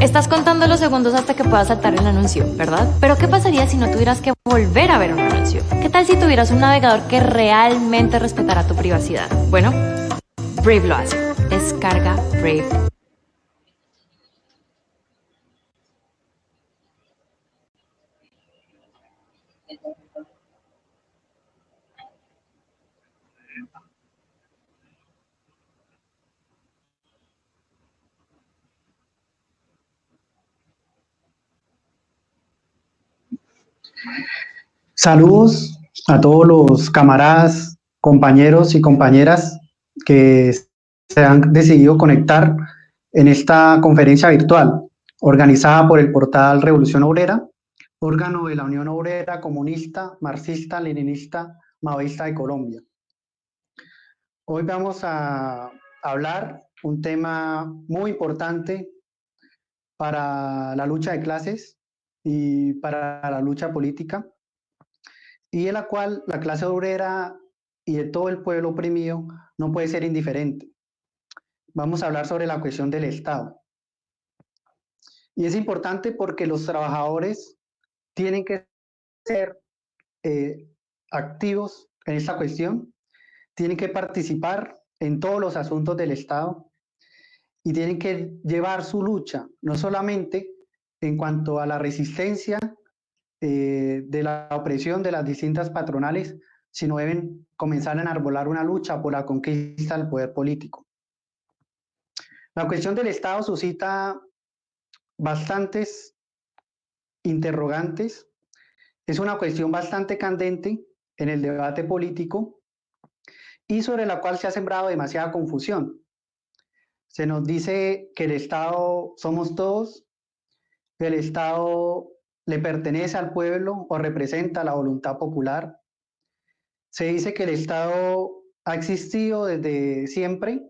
Estás contando los segundos hasta que pueda saltar el anuncio, ¿verdad? Pero ¿qué pasaría si no tuvieras que volver a ver un anuncio? ¿Qué tal si tuvieras un navegador que realmente respetara tu privacidad? Bueno, Brave lo hace. Descarga Brave. Saludos a todos los camaradas, compañeros y compañeras que se han decidido conectar en esta conferencia virtual organizada por el portal Revolución Obrera, órgano de la Unión Obrera Comunista, Marxista, Leninista, Maoísta de Colombia. Hoy vamos a hablar un tema muy importante para la lucha de clases y para la lucha política, y en la cual la clase obrera y de todo el pueblo oprimido no puede ser indiferente. Vamos a hablar sobre la cuestión del Estado. Y es importante porque los trabajadores tienen que ser activos en esta cuestión, tienen que participar en todos los asuntos del Estado y tienen que llevar su lucha, no solamente en cuanto a la resistencia de la opresión de las distintas patronales, sino deben comenzar a enarbolar una lucha por la conquista del poder político. La cuestión del Estado suscita bastantes interrogantes, es una cuestión bastante candente en el debate político y sobre la cual se ha sembrado demasiada confusión. Se nos dice que el Estado somos todos, que el Estado le pertenece al pueblo o representa la voluntad popular. Se dice que el Estado ha existido desde siempre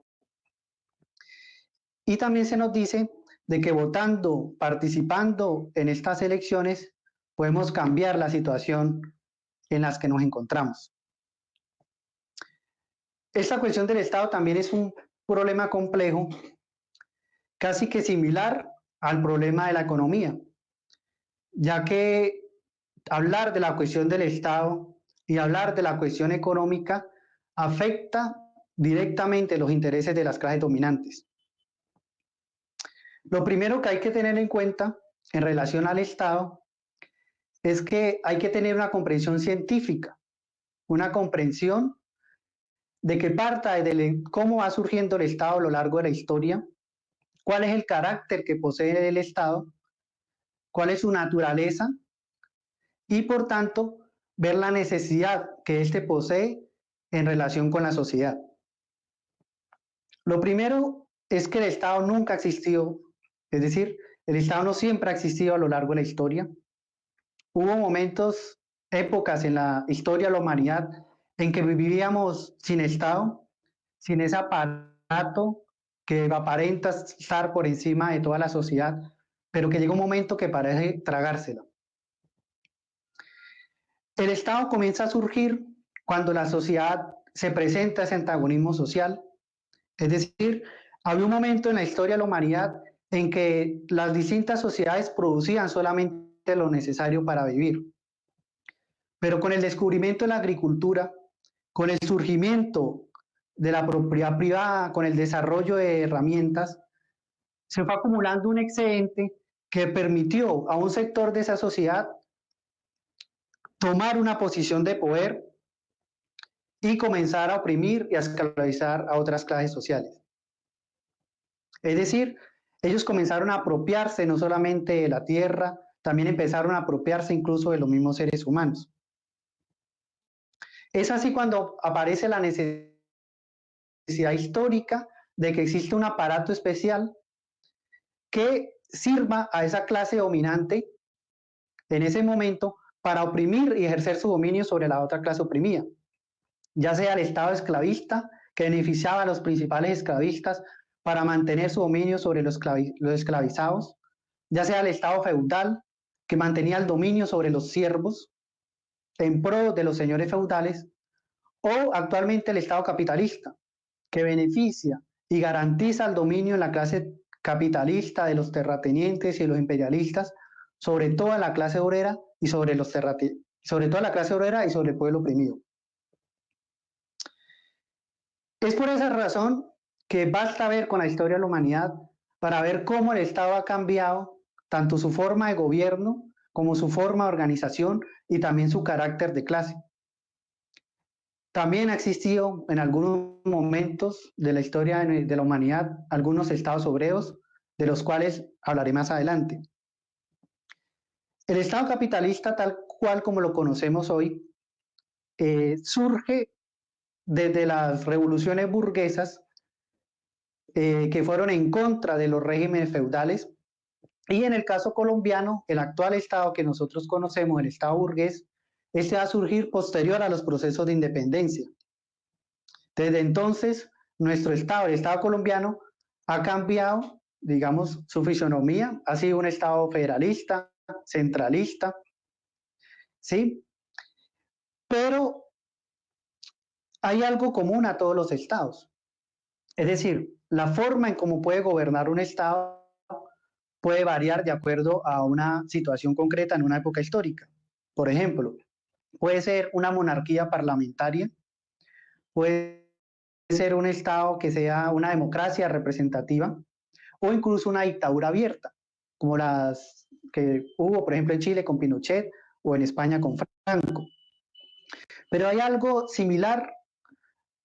y también se nos dice de que votando, participando en estas elecciones, podemos cambiar la situación en las que nos encontramos. Esta cuestión del Estado también es un problema complejo, casi que similar al problema de la economía, ya que hablar de la cuestión del Estado y hablar de la cuestión económica afecta directamente los intereses de las clases dominantes. Lo primero que hay que tener en cuenta en relación al Estado es que hay que tener una comprensión científica, una comprensión de que parta de cómo va surgiendo el Estado a lo largo de la historia, cuál es el carácter que posee el Estado, cuál es su naturaleza y por tanto ver la necesidad que éste posee en relación con la sociedad. Lo primero es que el Estado nunca ha existido, es decir, el Estado no siempre ha existido a lo largo de la historia. Hubo momentos, épocas en la historia de la humanidad en que vivíamos sin Estado, sin ese aparato que aparenta estar por encima de toda la sociedad, pero que llega un momento que parece tragársela. El Estado comienza a surgir cuando la sociedad se presenta ese antagonismo social, es decir, había un momento en la historia de la humanidad en que las distintas sociedades producían solamente lo necesario para vivir. Pero con el descubrimiento de la agricultura, con el surgimiento de la propiedad privada, con el desarrollo de herramientas, se fue acumulando un excedente que permitió a un sector de esa sociedad tomar una posición de poder y comenzar a oprimir y a esclavizar a otras clases sociales. Es decir, ellos comenzaron a apropiarse no solamente de la tierra, también empezaron a apropiarse incluso de los mismos seres humanos. Es así cuando aparece la necesidad histórica de que existe un aparato especial que sirva a esa clase dominante en ese momento para oprimir y ejercer su dominio sobre la otra clase oprimida, ya sea el Estado esclavista, que beneficiaba a los principales esclavistas para mantener su dominio sobre los esclavizados, ya sea el Estado feudal, que mantenía el dominio sobre los siervos en pro de los señores feudales, o actualmente el Estado capitalista, que beneficia y garantiza el dominio en la clase capitalista de los terratenientes y los imperialistas sobre toda la clase obrera y sobre toda la clase obrera y sobre el pueblo oprimido. Es por esa razón que basta ver con la historia de la humanidad para ver cómo el Estado ha cambiado tanto su forma de gobierno como su forma de organización y también su carácter de clase. También ha existido en algunos momentos de la historia de la humanidad algunos estados obreros, de los cuales hablaré más adelante. El Estado capitalista, tal cual como lo conocemos hoy, surge desde las revoluciones burguesas que fueron en contra de los regímenes feudales, y en el caso colombiano, el actual Estado que nosotros conocemos, el Estado burgués, este va a surgir posterior a los procesos de independencia. Desde entonces, nuestro Estado, el Estado colombiano, ha cambiado, digamos, su fisonomía, ha sido un Estado federalista, centralista, ¿sí? Pero hay algo común a todos los estados. Es decir, la forma en cómo puede gobernar un Estado puede variar de acuerdo a una situación concreta en una época histórica. Por ejemplo, puede ser una monarquía parlamentaria, puede ser un Estado que sea una democracia representativa o incluso una dictadura abierta, como las que hubo, por ejemplo, en Chile con Pinochet o en España con Franco. Pero hay algo similar,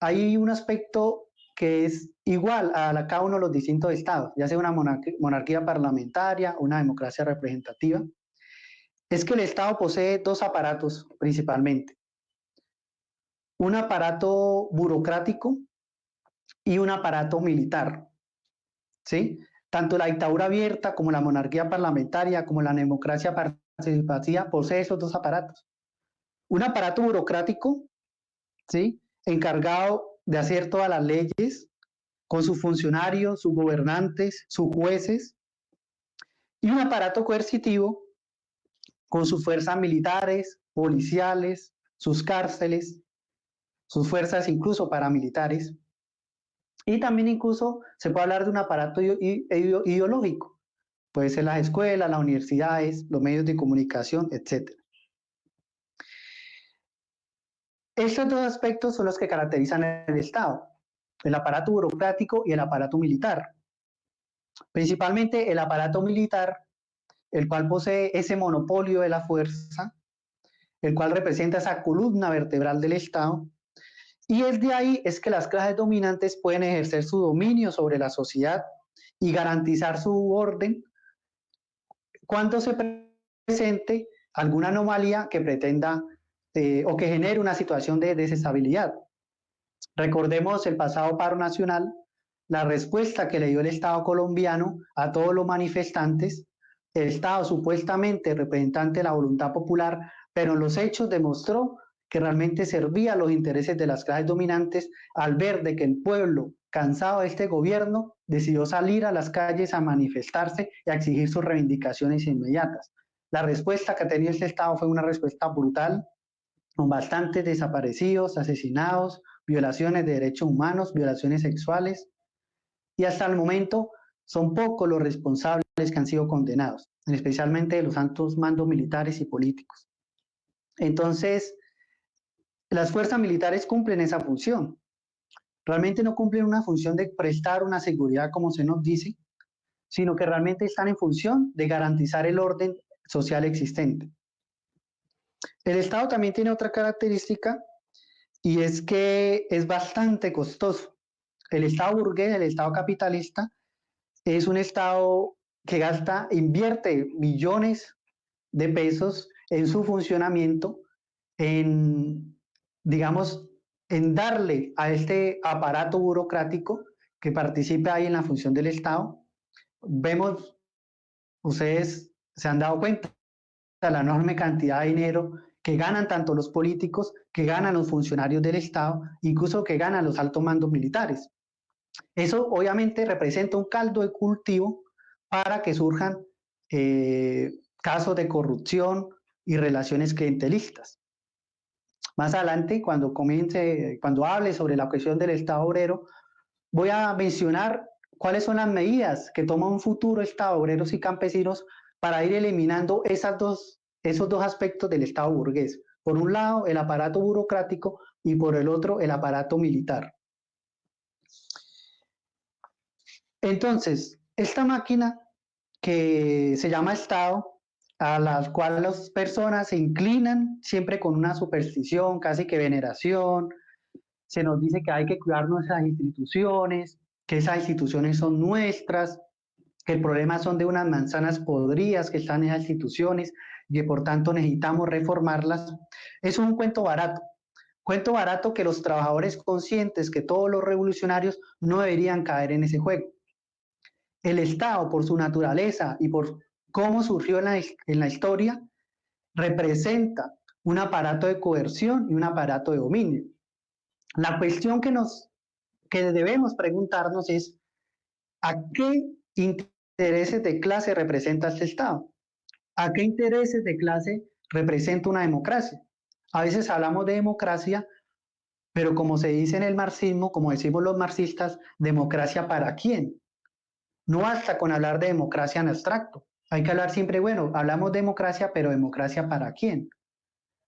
hay un aspecto que es igual a cada uno de los distintos estados, ya sea una monarquía parlamentaria, una democracia representativa, es que el Estado posee dos aparatos principalmente. Un aparato burocrático y un aparato militar, ¿sí? Tanto la dictadura abierta como la monarquía parlamentaria como la democracia participativa posee esos dos aparatos. Un aparato burocrático, ¿sí? Encargado de hacer todas las leyes con sus funcionarios, sus gobernantes, sus jueces, y un aparato coercitivo con sus fuerzas militares, policiales, sus cárceles, sus fuerzas incluso paramilitares. Y también incluso se puede hablar de un aparato ideológico. Puede ser las escuelas, las universidades, los medios de comunicación, etc. Estos dos aspectos son los que caracterizan el Estado, el aparato burocrático y el aparato militar. Principalmente el aparato militar, el cual posee ese monopolio de la fuerza, el cual representa esa columna vertebral del Estado, y es de ahí es que las clases dominantes pueden ejercer su dominio sobre la sociedad y garantizar su orden cuando se presente alguna anomalía que pretenda o que genere una situación de desestabilidad. Recordemos el pasado paro nacional, la respuesta que le dio el Estado colombiano a todos los manifestantes, el Estado supuestamente representante de la voluntad popular, pero en los hechos demostró que realmente servía a los intereses de las clases dominantes al ver de que el pueblo, cansado de este gobierno, decidió salir a las calles a manifestarse y a exigir sus reivindicaciones inmediatas. La respuesta que ha tenido este Estado fue una respuesta brutal, con bastantes desaparecidos, asesinados, violaciones de derechos humanos, violaciones sexuales, y hasta el momento son pocos los responsables que han sido condenados, especialmente los altos mandos militares y políticos. Entonces, las fuerzas militares cumplen esa función. Realmente no cumplen una función de prestar una seguridad como se nos dice, sino que realmente están en función de garantizar el orden social existente. El Estado también tiene otra característica y es que es bastante costoso. El Estado burgués, el Estado capitalista, es un Estado que invierte millones de pesos en su funcionamiento, en, digamos, en darle a este aparato burocrático que participe ahí en la función del Estado. Vemos, ustedes se han dado cuenta de la enorme cantidad de dinero que ganan tanto los políticos, que ganan los funcionarios del Estado, incluso que ganan los altos mandos militares. Eso obviamente representa un caldo de cultivo para que surjan casos de corrupción y relaciones clientelistas. Más adelante, cuando hable sobre la cuestión del Estado obrero, voy a mencionar ¿Cuáles son las medidas que toma un futuro Estado, obreros y campesinos, para ir eliminando esos dos aspectos del Estado burgués? Por un lado, el aparato burocrático y por el otro, el aparato militar. Entonces, esta máquina que se llama Estado, a la cual las personas se inclinan siempre con una superstición, casi que veneración, se nos dice que hay que cuidar nuestras instituciones, que esas instituciones son nuestras, que el problema son de unas manzanas podridas que están en esas instituciones y que por tanto necesitamos reformarlas. Es un cuento barato que los trabajadores conscientes que todos los revolucionarios no deberían caer en ese juego. El Estado, por su naturaleza y por cómo surgió en la historia, representa un aparato de coerción y un aparato de dominio. La cuestión que debemos preguntarnos es, ¿a qué intereses de clase representa este Estado? ¿A qué intereses de clase representa una democracia? A veces hablamos de democracia, pero como se dice en el marxismo, como decimos los marxistas, ¿democracia para quién? No basta con hablar de democracia en abstracto. Hay que hablar siempre, bueno, hablamos de democracia, pero ¿democracia para quién?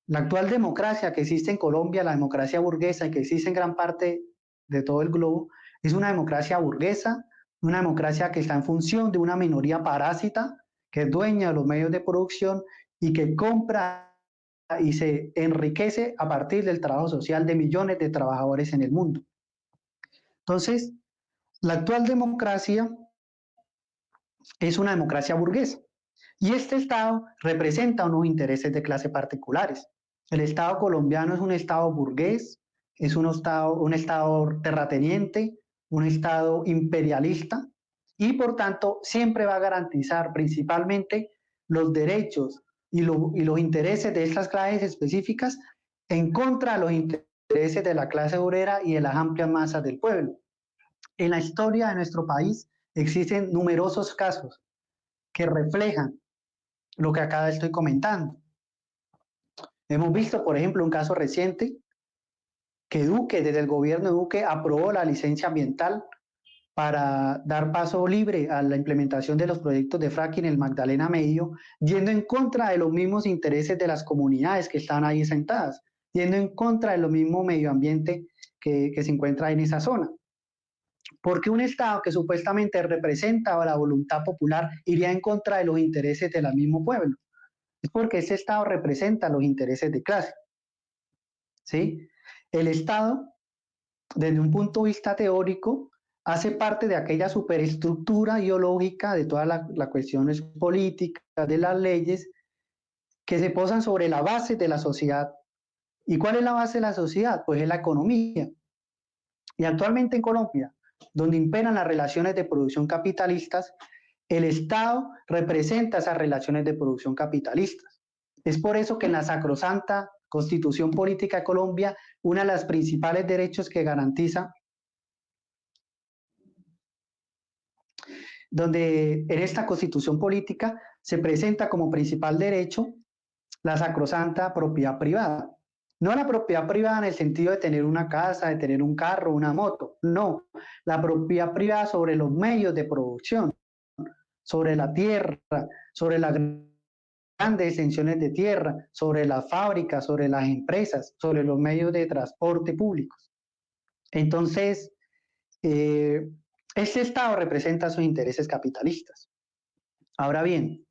La actual democracia que existe en Colombia, la democracia burguesa y que existe en gran parte de todo el globo, es una democracia burguesa, una democracia que está en función de una minoría parásita que es dueña de los medios de producción y que compra y se enriquece a partir del trabajo social de millones de trabajadores en el mundo. Entonces, la actual democracia es una democracia burguesa. Y este Estado representa unos intereses de clase particulares. El Estado colombiano es un Estado burgués, es un estado terrateniente, un Estado imperialista y por tanto siempre va a garantizar principalmente los derechos y los intereses de estas clases específicas en contra de los intereses de la clase obrera y de las amplias masas del pueblo. En la historia de nuestro país existen numerosos casos que reflejan lo que acá estoy comentando. Hemos visto, por ejemplo, un caso reciente que Duque, desde el gobierno de Duque, aprobó la licencia ambiental para dar paso libre a la implementación de los proyectos de fracking en el Magdalena Medio, yendo en contra de los mismos intereses de las comunidades que están ahí sentadas, yendo en contra de lo mismo medio ambiente que se encuentra en esa zona. Porque un Estado que supuestamente representa la voluntad popular iría en contra de los intereses del mismo pueblo. Es porque ese Estado representa los intereses de clase. ¿Sí? El Estado, desde un punto de vista teórico, hace parte de aquella superestructura ideológica de todas las cuestiones políticas, de las leyes, que se posan sobre la base de la sociedad. ¿Y cuál es la base de la sociedad? Pues es la economía. Y actualmente en Colombia, donde imperan las relaciones de producción capitalistas, el Estado representa esas relaciones de producción capitalistas. Es por eso que en la sacrosanta Constitución Política de Colombia, uno de los principales derechos que garantiza, donde en esta Constitución Política se presenta como principal derecho la sacrosanta propiedad privada. No la propiedad privada en el sentido de tener una casa, de tener un carro, una moto, no, la propiedad privada sobre los medios de producción, sobre la tierra, sobre las grandes extensiones de tierra, sobre las fábricas, sobre las empresas, sobre los medios de transporte públicos. Entonces, este Estado representa sus intereses capitalistas. Ahora bien,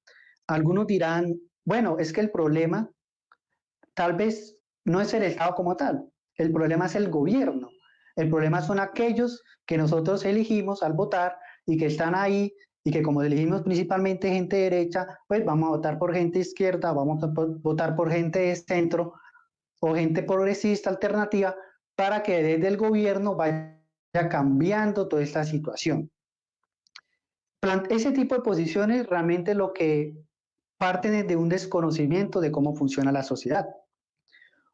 algunos dirán, bueno, es que el problema tal vez no es el Estado como tal, el problema es el gobierno, el problema son aquellos que nosotros elegimos al votar y que están ahí y que como elegimos principalmente gente derecha, pues vamos a votar por gente izquierda, vamos a votar por gente de centro o gente progresista alternativa para que desde el gobierno vaya cambiando toda esta situación. Ese tipo de posiciones realmente lo que parten de un desconocimiento de cómo funciona la sociedad.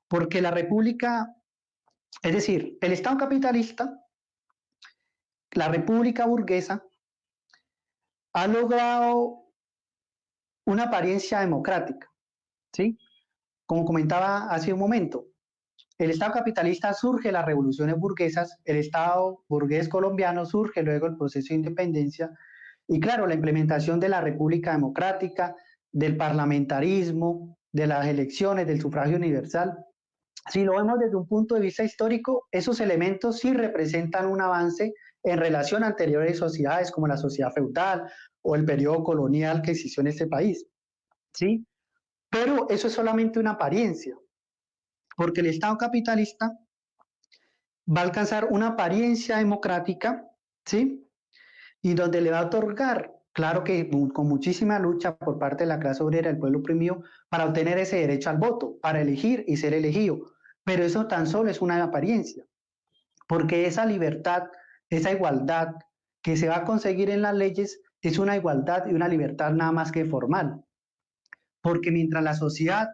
Porque la república, es decir, el Estado capitalista, la república burguesa, ha logrado una apariencia democrática, ¿sí? Como comentaba hace un momento, el Estado capitalista surge las revoluciones burguesas, el Estado burgués colombiano surge luego el proceso de independencia y claro, la implementación de la República Democrática, del parlamentarismo, de las elecciones, del sufragio universal. Si lo vemos desde un punto de vista histórico, esos elementos sí representan un avance en relación a anteriores sociedades como la sociedad feudal o el periodo colonial que existió en este país. ¿Sí? Pero eso es solamente una apariencia, porque el Estado capitalista va a alcanzar una apariencia democrática, ¿sí? Y donde le va a otorgar, claro que con muchísima lucha por parte de la clase obrera, del pueblo oprimido, para obtener ese derecho al voto, para elegir y ser elegido. Pero eso tan solo es una apariencia, porque esa libertad, esa igualdad que se va a conseguir en las leyes es una igualdad y una libertad nada más que formal. Porque mientras la sociedad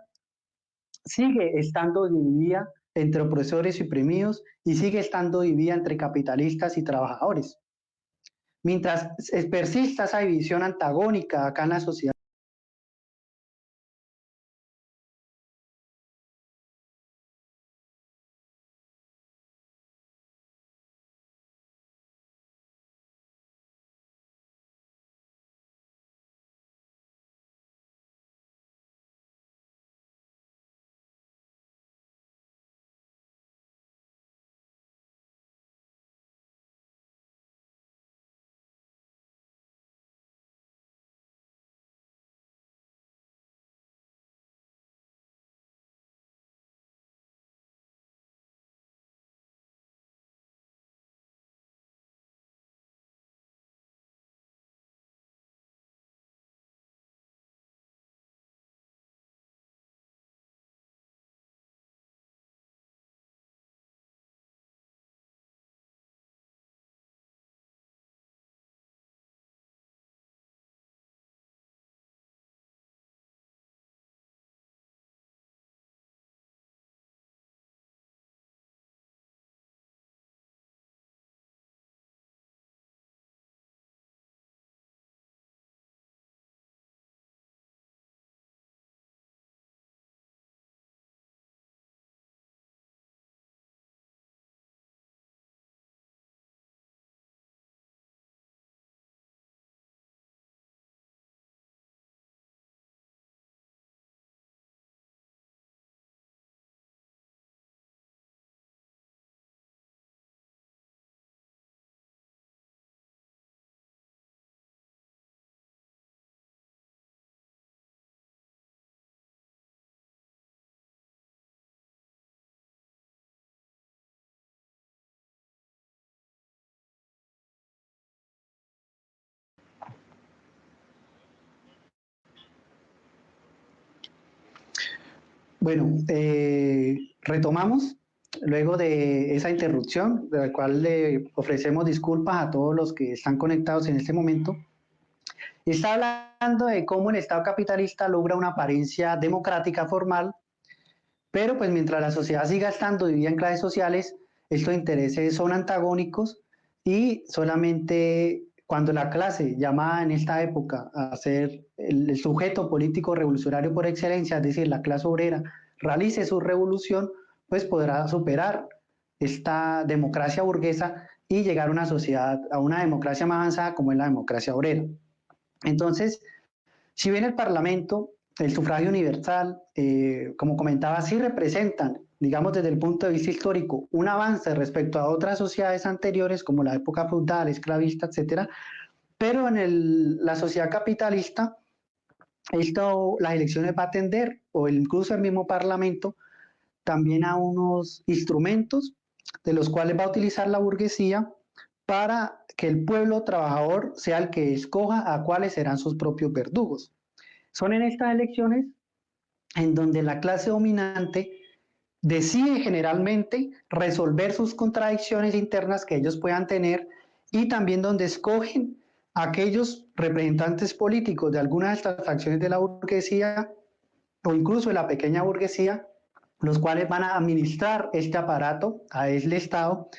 sigue estando dividida entre opresores y oprimidos y sigue estando dividida entre capitalistas y trabajadores. Mientras persista esa división antagónica acá en la sociedad. Bueno, retomamos luego de esa interrupción, de la cual le ofrecemos disculpas a todos los que están conectados en este momento. Está hablando de cómo el Estado capitalista logra una apariencia democrática formal, pero pues mientras la sociedad siga estando dividida en clases sociales, estos intereses son antagónicos y solamente cuando la clase llamada en esta época a ser el sujeto político revolucionario por excelencia, es decir, la clase obrera, realice su revolución, pues podrá superar esta democracia burguesa y llegar a una sociedad, a una democracia más avanzada como es la democracia obrera. Entonces, si bien el Parlamento, el sufragio universal, como comentaba, sí representan, digamos desde el punto de vista histórico, un avance respecto a otras sociedades anteriores como la época feudal, esclavista, etcétera, pero en la sociedad capitalista, las elecciones va a tender, o incluso el mismo Parlamento, también a unos instrumentos de los cuales va a utilizar la burguesía para que el pueblo trabajador sea el que escoja a cuáles serán sus propios verdugos. Son en estas elecciones en donde la clase dominante decide generalmente resolver sus contradicciones internas que ellos puedan tener y también donde escogen a aquellos representantes políticos de algunas de estas facciones de la burguesía o incluso de la pequeña burguesía, los cuales van a administrar este aparato, a este Estado,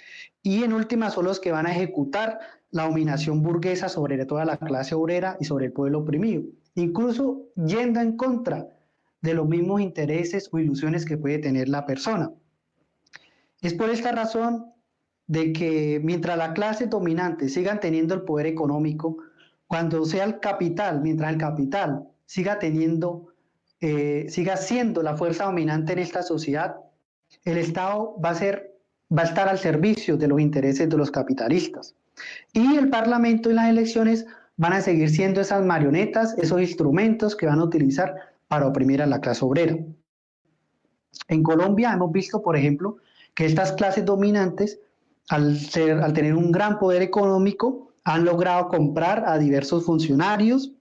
y en última son los que van a ejecutar la dominación burguesa sobre toda la clase obrera y sobre el pueblo oprimido, incluso yendo en contra de los mismos intereses o ilusiones que puede tener la persona. Es por esta razón de que mientras la clase dominante sigan teniendo el poder económico, cuando sea el capital, mientras el capital siga teniendo, siga siendo la fuerza dominante en esta sociedad, el Estado va a estar al servicio de los intereses de los capitalistas. Y el Parlamento y las elecciones van a seguir siendo esas marionetas, esos instrumentos que van a utilizar para oprimir a la clase obrera. En Colombia hemos visto, por ejemplo, que estas clases dominantes, al tener un gran poder económico, han logrado comprar a diversos funcionarios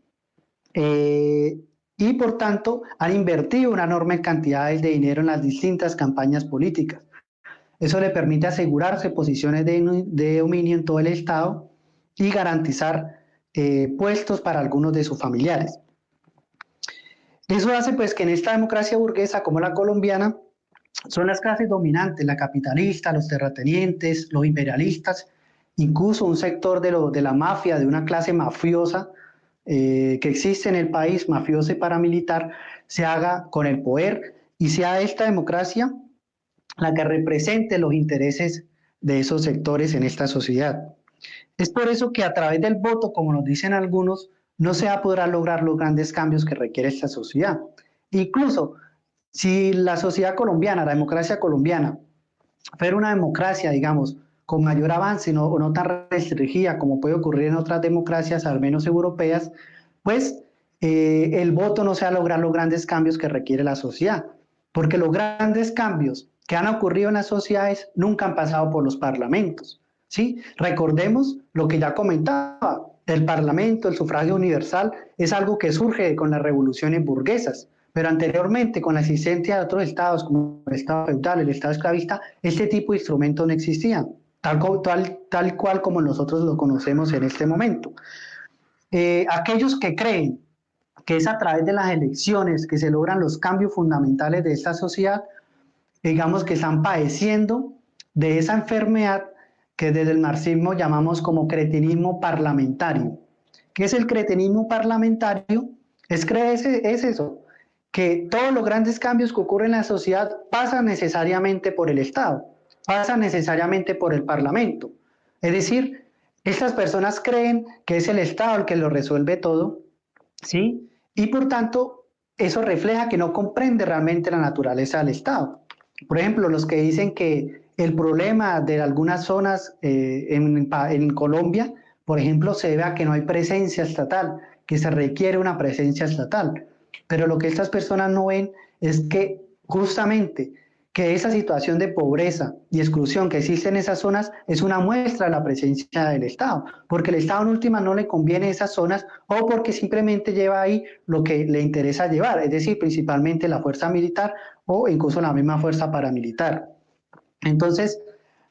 y por tanto han invertido una enorme cantidad de dinero en las distintas campañas políticas. Eso le permite asegurarse posiciones de dominio en todo el Estado y garantizar puestos para algunos de sus familiares. Eso hace pues que en esta democracia burguesa como la colombiana son las clases dominantes, la capitalista, los terratenientes, los imperialistas, incluso un sector de la mafia, de una clase mafiosa que existe en el país, mafiosa y paramilitar, se haga con el poder y sea esta democracia la que represente los intereses de esos sectores en esta sociedad. Es por eso que a través del voto, como nos dicen algunos, no se va a poder lograr los grandes cambios que requiere esta sociedad. Incluso si la sociedad colombiana, la democracia colombiana, fuera una democracia, digamos, con mayor avance o no tan restringida como puede ocurrir en otras democracias, al menos europeas, pues el voto no se va a lograr los grandes cambios que requiere la sociedad, porque los grandes cambios que han ocurrido en las sociedades nunca han pasado por los parlamentos, ¿sí? Recordemos lo que ya comentaba, el parlamento, el sufragio universal, es algo que surge con las revoluciones burguesas, pero anteriormente, con la existencia de otros estados, como el estado feudal, el estado esclavista, este tipo de instrumentos no existían, tal cual como nosotros lo conocemos en este momento. Aquellos que creen que es a través de las elecciones que se logran los cambios fundamentales de esta sociedad, digamos que están padeciendo de esa enfermedad que desde el marxismo llamamos como cretinismo parlamentario. ¿Qué es el cretinismo parlamentario? Es eso, que todos los grandes cambios que ocurren en la sociedad pasan necesariamente por el Estado, pasan necesariamente por el Parlamento. Es decir, estas personas creen que es el Estado el que lo resuelve todo, ¿sí? Y por tanto, eso refleja que no comprende realmente la naturaleza del Estado. Por ejemplo, los que dicen que el problema de algunas zonas en Colombia, por ejemplo, se debe a que no hay presencia estatal, que se requiere una presencia estatal. Pero lo que estas personas no ven es que justamente que esa situación de pobreza y exclusión que existe en esas zonas es una muestra de la presencia del Estado, porque el Estado en última no le conviene esas zonas o porque simplemente lleva ahí lo que le interesa llevar, es decir, principalmente la fuerza militar o incluso la misma fuerza paramilitar. Entonces,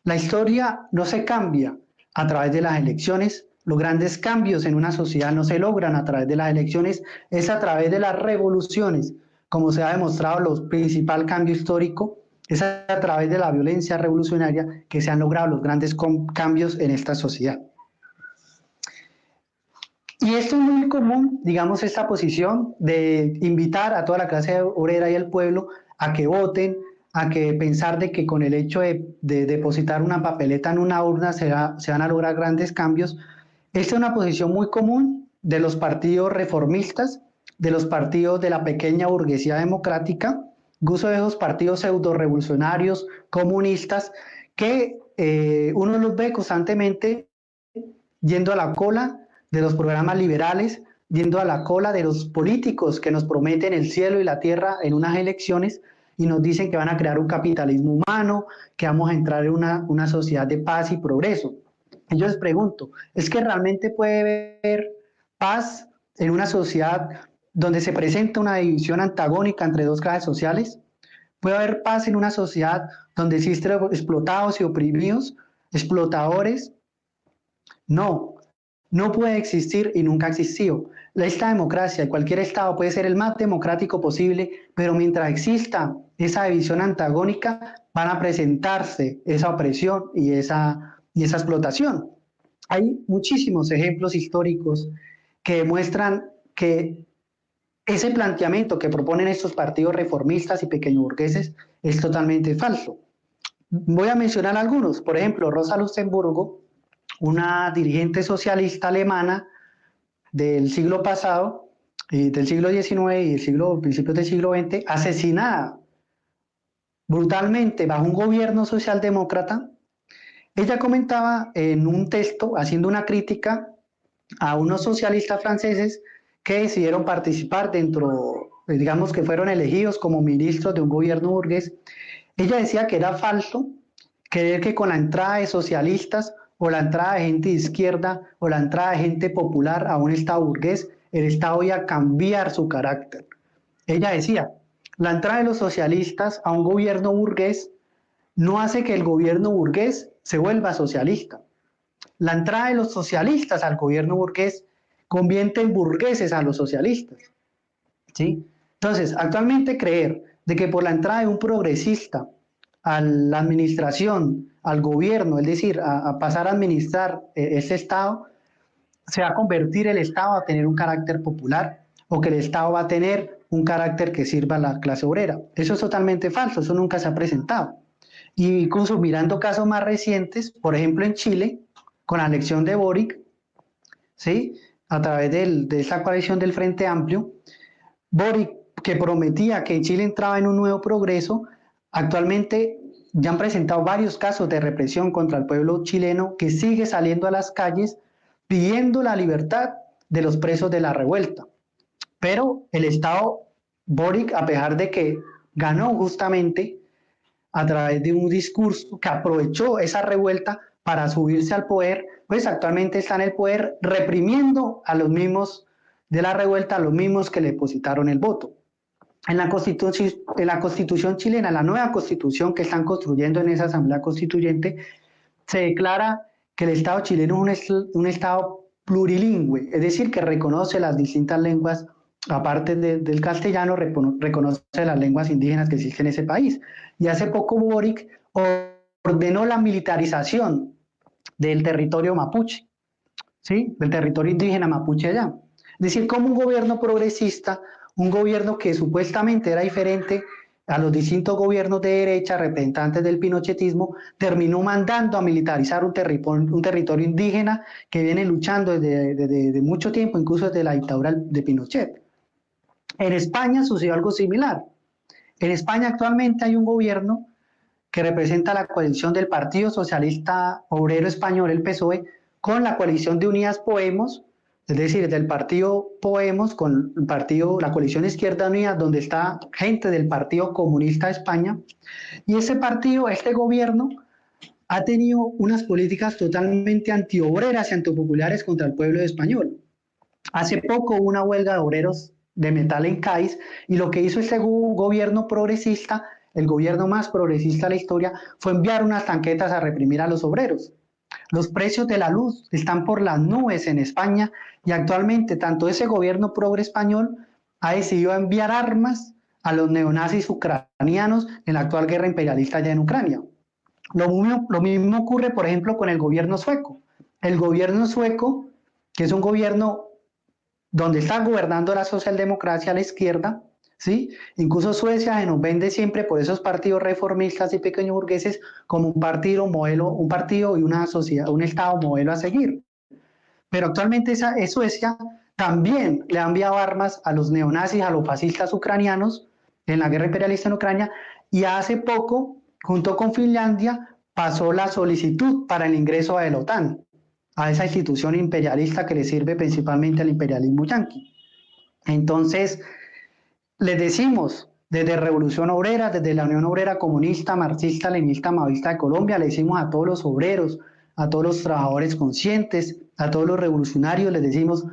la historia no se cambia a través de las elecciones. Los grandes cambios en una sociedad no se logran a través de las elecciones, es a través de las revoluciones, como se ha demostrado el principal cambio histórico, es a través de la violencia revolucionaria que se han logrado los grandes cambios en esta sociedad. Y esto es muy común, digamos, esta posición de invitar a toda la clase obrera y al pueblo a que voten, a que pensar de que con el hecho de depositar una papeleta en una urna se van a lograr grandes cambios. Esta es una posición muy común de los partidos reformistas, de los partidos de la pequeña burguesía democrática, incluso de esos partidos pseudo-revolucionarios, comunistas, que uno los ve constantemente yendo a la cola de los programas liberales, yendo a la cola de los políticos que nos prometen el cielo y la tierra en unas elecciones y nos dicen que van a crear un capitalismo humano, que vamos a entrar en una sociedad de paz y progreso. Y yo les pregunto, ¿es que realmente puede haber paz en una sociedad donde se presenta una división antagónica entre dos clases sociales? ¿Puede haber paz en una sociedad donde existen explotados y oprimidos, explotadores? No, no puede existir y nunca ha existido. Esta democracia de cualquier Estado puede ser el más democrático posible, pero mientras exista esa división antagónica, van a presentarse esa opresión y esa explotación. Hay muchísimos ejemplos históricos que demuestran que ese planteamiento que proponen estos partidos reformistas y pequeñoburgueses es totalmente falso. Voy a mencionar algunos. Por ejemplo, Rosa Luxemburgo, una dirigente socialista alemana del siglo pasado, del siglo XIX y principios del siglo XX, asesinada brutalmente bajo un gobierno socialdemócrata. Ella comentaba en un texto, haciendo una crítica a unos socialistas franceses que decidieron participar dentro, digamos que fueron elegidos como ministros de un gobierno burgués. Ella decía que era falso creer que con la entrada de socialistas o la entrada de gente de izquierda o la entrada de gente popular a un Estado burgués, el Estado iba a cambiar su carácter. Ella decía, la entrada de los socialistas a un gobierno burgués no hace que el gobierno burgués se vuelva socialista. La entrada de los socialistas al gobierno burgués convierte en burgueses a los socialistas. ¿Sí? Entonces, actualmente creer de que por la entrada de un progresista a la administración, al gobierno, es decir, a pasar a administrar ese Estado, se va a convertir el Estado a tener un carácter popular o que el Estado va a tener un carácter que sirva a la clase obrera. Eso es totalmente falso, eso nunca se ha presentado. Y incluso mirando casos más recientes, por ejemplo en Chile, con la elección de Boric, ¿sí? A través de esa coalición del Frente Amplio, Boric, que prometía que Chile entraba en un nuevo progreso, actualmente ya han presentado varios casos de represión contra el pueblo chileno que sigue saliendo a las calles pidiendo la libertad de los presos de la revuelta. Pero el Estado Boric, a pesar de que ganó justamente a través de un discurso que aprovechó esa revuelta para subirse al poder, pues actualmente está en el poder reprimiendo a los mismos de la revuelta, a los mismos que le depositaron el voto. En la Constitución chilena, la nueva Constitución que están construyendo en esa Asamblea Constituyente, se declara que el Estado chileno es un Estado plurilingüe, es decir, que reconoce las distintas lenguas, aparte del castellano, reconoce las lenguas indígenas que existen en ese país. Y hace poco Boric ordenó la militarización del territorio mapuche, ¿sí? Del territorio indígena mapuche allá. Es decir, como un gobierno progresista, un gobierno que supuestamente era diferente a los distintos gobiernos de derecha, representantes del pinochetismo, terminó mandando a militarizar un territorio indígena que viene luchando desde mucho tiempo, incluso desde la dictadura de Pinochet. En España sucedió algo similar. En España actualmente hay un gobierno que representa la coalición del Partido Socialista Obrero Español, el PSOE, con la coalición de Unidas Podemos, es decir, del partido Podemos con el partido, la coalición Izquierda Unida, donde está gente del Partido Comunista de España, y ese partido, este gobierno, ha tenido unas políticas totalmente antiobreras y antipopulares contra el pueblo español. Hace poco hubo una huelga de obreros de metal en Cádiz, y lo que hizo este gobierno progresista, el gobierno más progresista de la historia, fue enviar unas tanquetas a reprimir a los obreros. Los precios de la luz están por las nubes en España y actualmente tanto ese gobierno progre español ha decidido enviar armas a los neonazis ucranianos en la actual guerra imperialista allá en Ucrania. Lo mismo ocurre, por ejemplo, con el gobierno sueco. El gobierno sueco, que es un gobierno donde está gobernando la socialdemocracia a la izquierda, ¿sí? Incluso Suecia se nos vende siempre por esos partidos reformistas y pequeños burgueses como un partido modelo, un partido y una sociedad, un Estado modelo a seguir. Pero actualmente Suecia también le ha enviado armas a los neonazis, a los fascistas ucranianos en la guerra imperialista en Ucrania, y hace poco, junto con Finlandia, pasó la solicitud para el ingreso a la OTAN, a esa institución imperialista que le sirve principalmente al imperialismo yanqui. Entonces, les decimos, desde Revolución Obrera, desde la Unión Obrera Comunista, Marxista, Leninista, Maoísta de Colombia, le decimos a todos los obreros, a todos los trabajadores conscientes, a todos los revolucionarios, les decimos,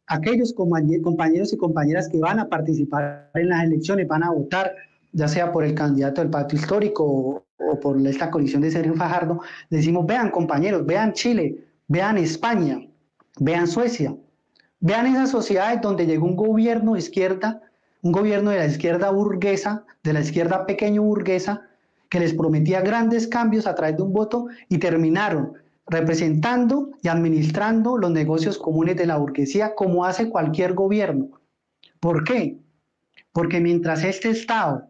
aquellos compañeros y compañeras que van a participar en las elecciones, van a votar, ya sea por el candidato del pacto histórico o por esta coalición de Sergio Fajardo, decimos, vean compañeros, vean Chile, vean España, vean Suecia, vean esas sociedades donde llegó un gobierno de izquierda, un gobierno de la izquierda burguesa, de la izquierda pequeño burguesa, que les prometía grandes cambios a través de un voto y terminaron representando y administrando los negocios comunes de la burguesía como hace cualquier gobierno. ¿Por qué? Porque mientras este Estado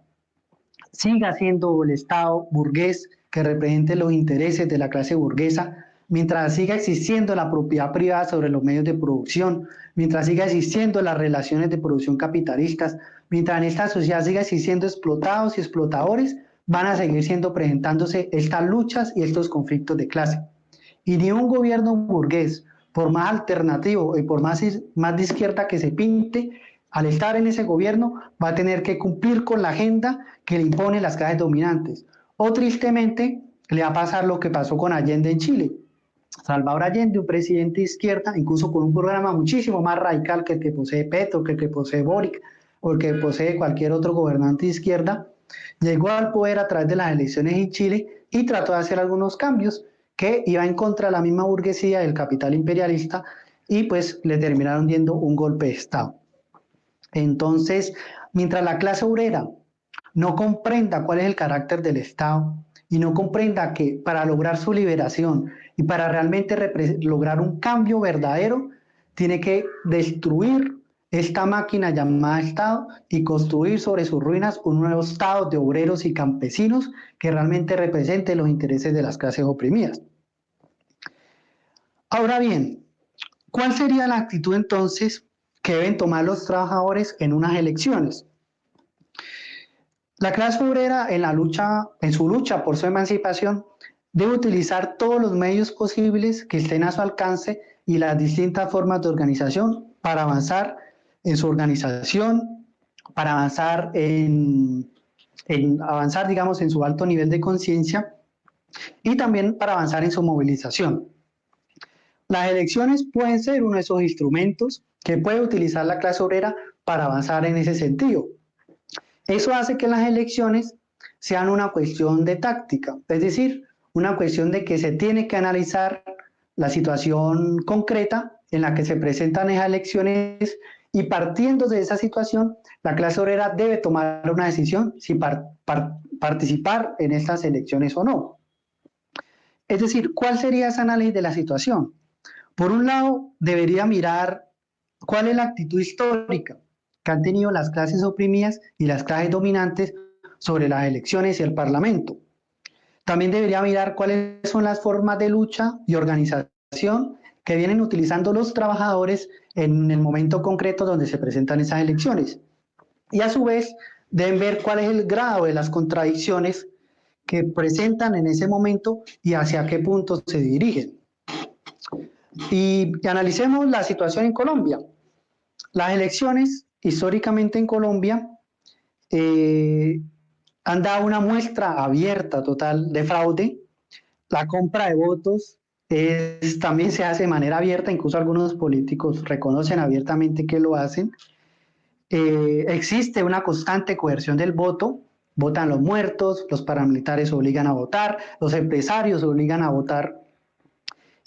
siga siendo el Estado burgués que represente los intereses de la clase burguesa, mientras siga existiendo la propiedad privada sobre los medios de producción, mientras siga existiendo las relaciones de producción capitalistas, mientras en esta sociedad siga existiendo explotados y explotadores, van a seguir siendo presentándose estas luchas y estos conflictos de clase. Y ni un gobierno burgués, por más alternativo y por más de izquierda que se pinte, al estar en ese gobierno va a tener que cumplir con la agenda que le imponen las clases dominantes. O tristemente le va a pasar lo que pasó con Allende en Chile. Salvador Allende, un presidente de izquierda, incluso con un programa muchísimo más radical que el que posee Petro, que el que posee Boric o el que posee cualquier otro gobernante de izquierda, llegó al poder a través de las elecciones en Chile y trató de hacer algunos cambios que iba en contra de la misma burguesía del capital imperialista y pues le terminaron dando un golpe de Estado. Entonces, mientras la clase obrera no comprenda cuál es el carácter del Estado y no comprenda que para lograr su liberación y para realmente lograr un cambio verdadero, tiene que destruir esta máquina llamada Estado y construir sobre sus ruinas un nuevo Estado de obreros y campesinos que realmente represente los intereses de las clases oprimidas. Ahora bien, ¿cuál sería la actitud entonces que deben tomar los trabajadores en unas elecciones? La clase obrera en su lucha por su emancipación debe utilizar todos los medios posibles que estén a su alcance y las distintas formas de organización para avanzar en su organización, para avanzar digamos, en su alto nivel de conciencia y también para avanzar en su movilización. Las elecciones pueden ser uno de esos instrumentos que puede utilizar la clase obrera para avanzar en ese sentido. Eso hace que las elecciones sean una cuestión de táctica, es decir, una cuestión de que se tiene que analizar la situación concreta en la que se presentan esas elecciones y partiendo de esa situación, la clase obrera debe tomar una decisión si participar en estas elecciones o no. Es decir, ¿cuál sería ese análisis de la situación? Por un lado, debería mirar cuál es la actitud histórica que han tenido las clases oprimidas y las clases dominantes sobre las elecciones y el Parlamento. También debería mirar cuáles son las formas de lucha y organización que vienen utilizando los trabajadores en el momento concreto donde se presentan esas elecciones. Y a su vez, deben ver cuál es el grado de las contradicciones que presentan en ese momento y hacia qué punto se dirigen. Y analicemos la situación en Colombia. Las elecciones históricamente en Colombia han dado una muestra abierta total de fraude. La compra de votos también se hace de manera abierta, incluso algunos políticos reconocen abiertamente que lo hacen. Existe una constante coerción del voto, votan los muertos, los paramilitares obligan a votar, los empresarios obligan a votar.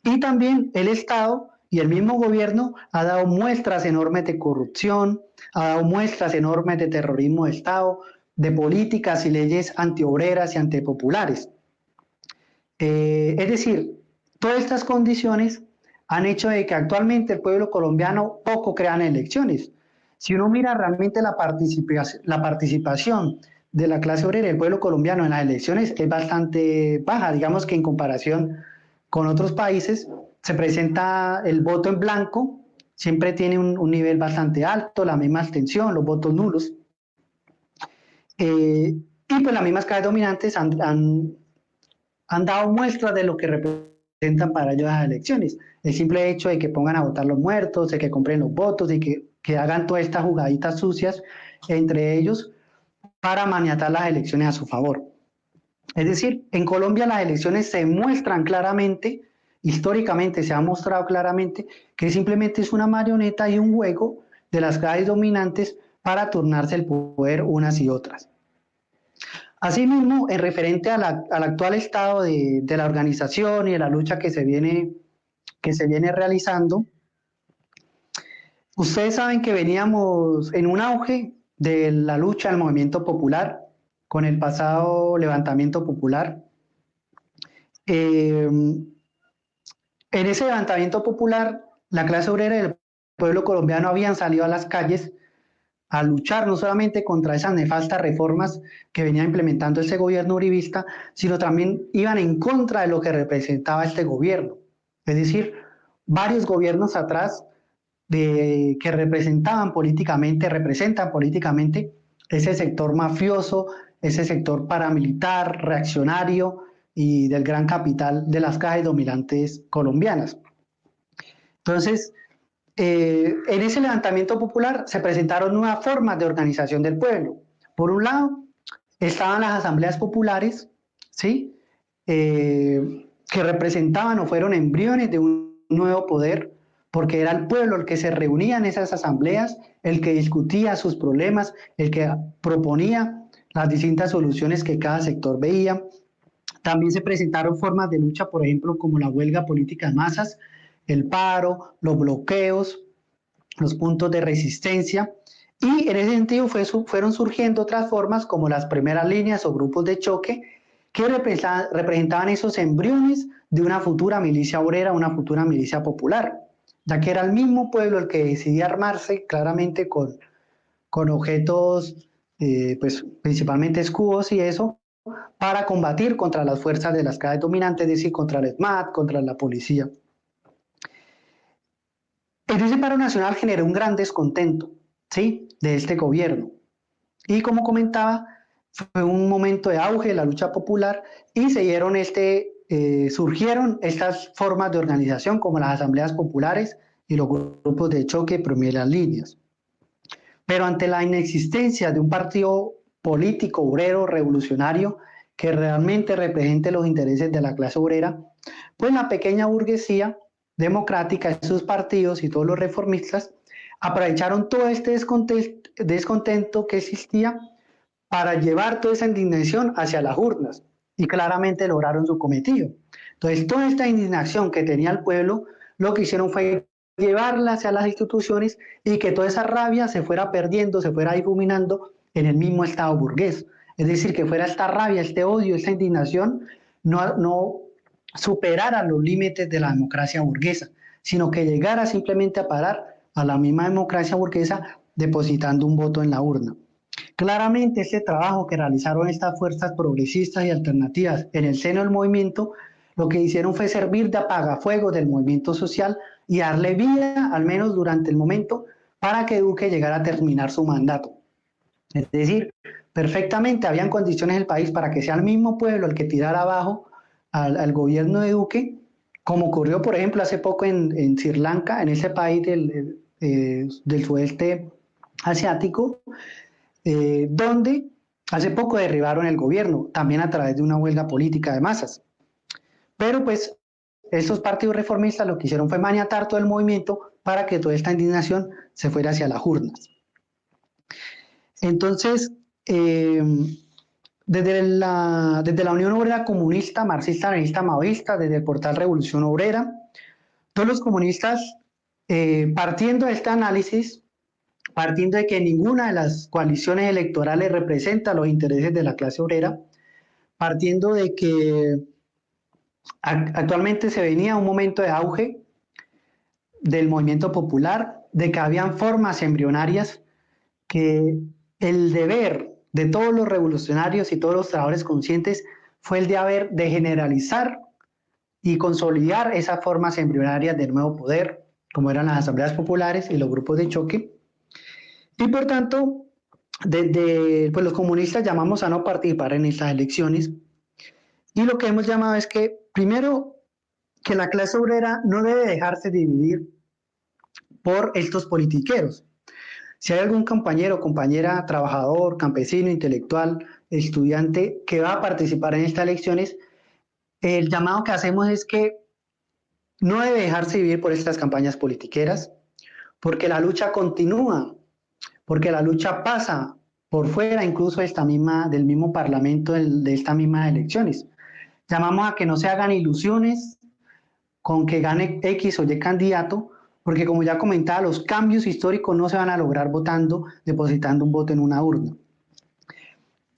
Y también el Estado y el mismo gobierno ha dado muestras enormes de corrupción, ha dado muestras enormes de terrorismo de Estado, de políticas y leyes antiobreras y antipopulares. Es decir, todas estas condiciones han hecho de que actualmente el pueblo colombiano poco crea en elecciones. Si uno mira realmente la participación de la clase obrera y del pueblo colombiano en las elecciones es bastante baja, digamos que en comparación con otros países se presenta el voto en blanco, siempre tiene un nivel bastante alto, la misma abstención, los votos nulos. Y pues las mismas clases dominantes han dado muestras de lo que representan para ellos las elecciones. El simple hecho de que pongan a votar los muertos, de que compren los votos y que hagan todas estas jugaditas sucias entre ellos para maniatar las elecciones a su favor. Es decir, en Colombia las elecciones se muestran claramente, históricamente se ha mostrado claramente que simplemente es una marioneta y un juego de las clases dominantes para turnarse el poder unas y otras. Asimismo, en referente al actual estado de la organización y de la lucha que se viene realizando, ustedes saben que veníamos en un auge de la lucha del movimiento popular con el pasado levantamiento popular. En ese levantamiento popular, la clase obrera y el pueblo colombiano habían salido a las calles a luchar no solamente contra esas nefastas reformas que venía implementando este gobierno uribista, sino también iban en contra de lo que representaba este gobierno. Es decir, varios gobiernos atrás que representan políticamente ese sector mafioso, ese sector paramilitar, reaccionario y del gran capital de las clases dominantes colombianas. Entonces, en ese levantamiento popular se presentaron nuevas formas de organización del pueblo. Por un lado, estaban las asambleas populares, ¿sí? Que representaban o fueron embriones de un nuevo poder, porque era el pueblo el que se reunía en esas asambleas, el que discutía sus problemas, el que proponía las distintas soluciones que cada sector veía. También se presentaron formas de lucha, por ejemplo, como la huelga política de masas, el paro, los bloqueos, los puntos de resistencia, y en ese sentido fueron surgiendo otras formas como las primeras líneas o grupos de choque que representaban esos embriones de una futura milicia obrera, una futura milicia popular, ya que era el mismo pueblo el que decidía armarse claramente con objetos, pues principalmente escudos y eso, para combatir contra las fuerzas de las clases dominantes, es decir, contra el ESMAD, contra la policía. Ese paro nacional generó un gran descontento, ¿sí?, de este gobierno. Y como comentaba, fue un momento de auge de la lucha popular y surgieron estas formas de organización como las asambleas populares y los grupos de choque de primeras líneas. Pero ante la inexistencia de un partido político, obrero, revolucionario, que realmente represente los intereses de la clase obrera, pues la pequeña burguesía democrática, sus partidos y todos los reformistas aprovecharon todo este descontento que existía para llevar toda esa indignación hacia las urnas y claramente lograron su cometido. Entonces, toda esta indignación que tenía el pueblo, lo que hicieron fue llevarla hacia las instituciones y que toda esa rabia se fuera perdiendo, se fuera difuminando en el mismo Estado burgués. Es decir, que fuera esta rabia, este odio, esta indignación, no superara los límites de la democracia burguesa, sino que llegara simplemente a parar a la misma democracia burguesa depositando un voto en la urna. Claramente este trabajo que realizaron estas fuerzas progresistas y alternativas en el seno del movimiento, lo que hicieron fue servir de apagafuego del movimiento social y darle vida, al menos durante el momento, para que Duque llegara a terminar su mandato. Es decir, perfectamente habían condiciones en el país para que sea el mismo pueblo el que tirara abajo al gobierno de Duque, como ocurrió, por ejemplo, hace poco en Sri Lanka, en ese país del sudeste asiático, donde hace poco derribaron el gobierno, también a través de una huelga política de masas. Pero pues estos partidos reformistas lo que hicieron fue maniatar todo el movimiento para que toda esta indignación se fuera hacia las urnas. Entonces, desde la Unión Obrera Comunista, Marxista, Leninista, Maoísta, desde el portal Revolución Obrera, todos los comunistas, partiendo de este análisis, partiendo de que ninguna de las coaliciones electorales representa los intereses de la clase obrera, partiendo de que actualmente se venía un momento de auge del movimiento popular, de que habían formas embrionarias, que el deber de todos los revolucionarios y todos los trabajadores conscientes fue el de generalizar y consolidar esas formas embrionarias del nuevo poder, como eran las asambleas populares y los grupos de choque. Y por tanto, pues los comunistas llamamos a no participar en estas elecciones. Y lo que hemos llamado es que, primero, que la clase obrera no debe dejarse dividir por estos politiqueros. Si hay algún compañero, compañera, trabajador, campesino, intelectual, estudiante que va a participar en estas elecciones, el llamado que hacemos es que no debe dejarse dividir por estas campañas politiqueras, porque la lucha continúa, porque la lucha pasa por fuera incluso del mismo parlamento de estas mismas elecciones. Llamamos a que no se hagan ilusiones con que gane X o Y candidato, porque como ya comentaba, los cambios históricos no se van a lograr depositando un voto en una urna.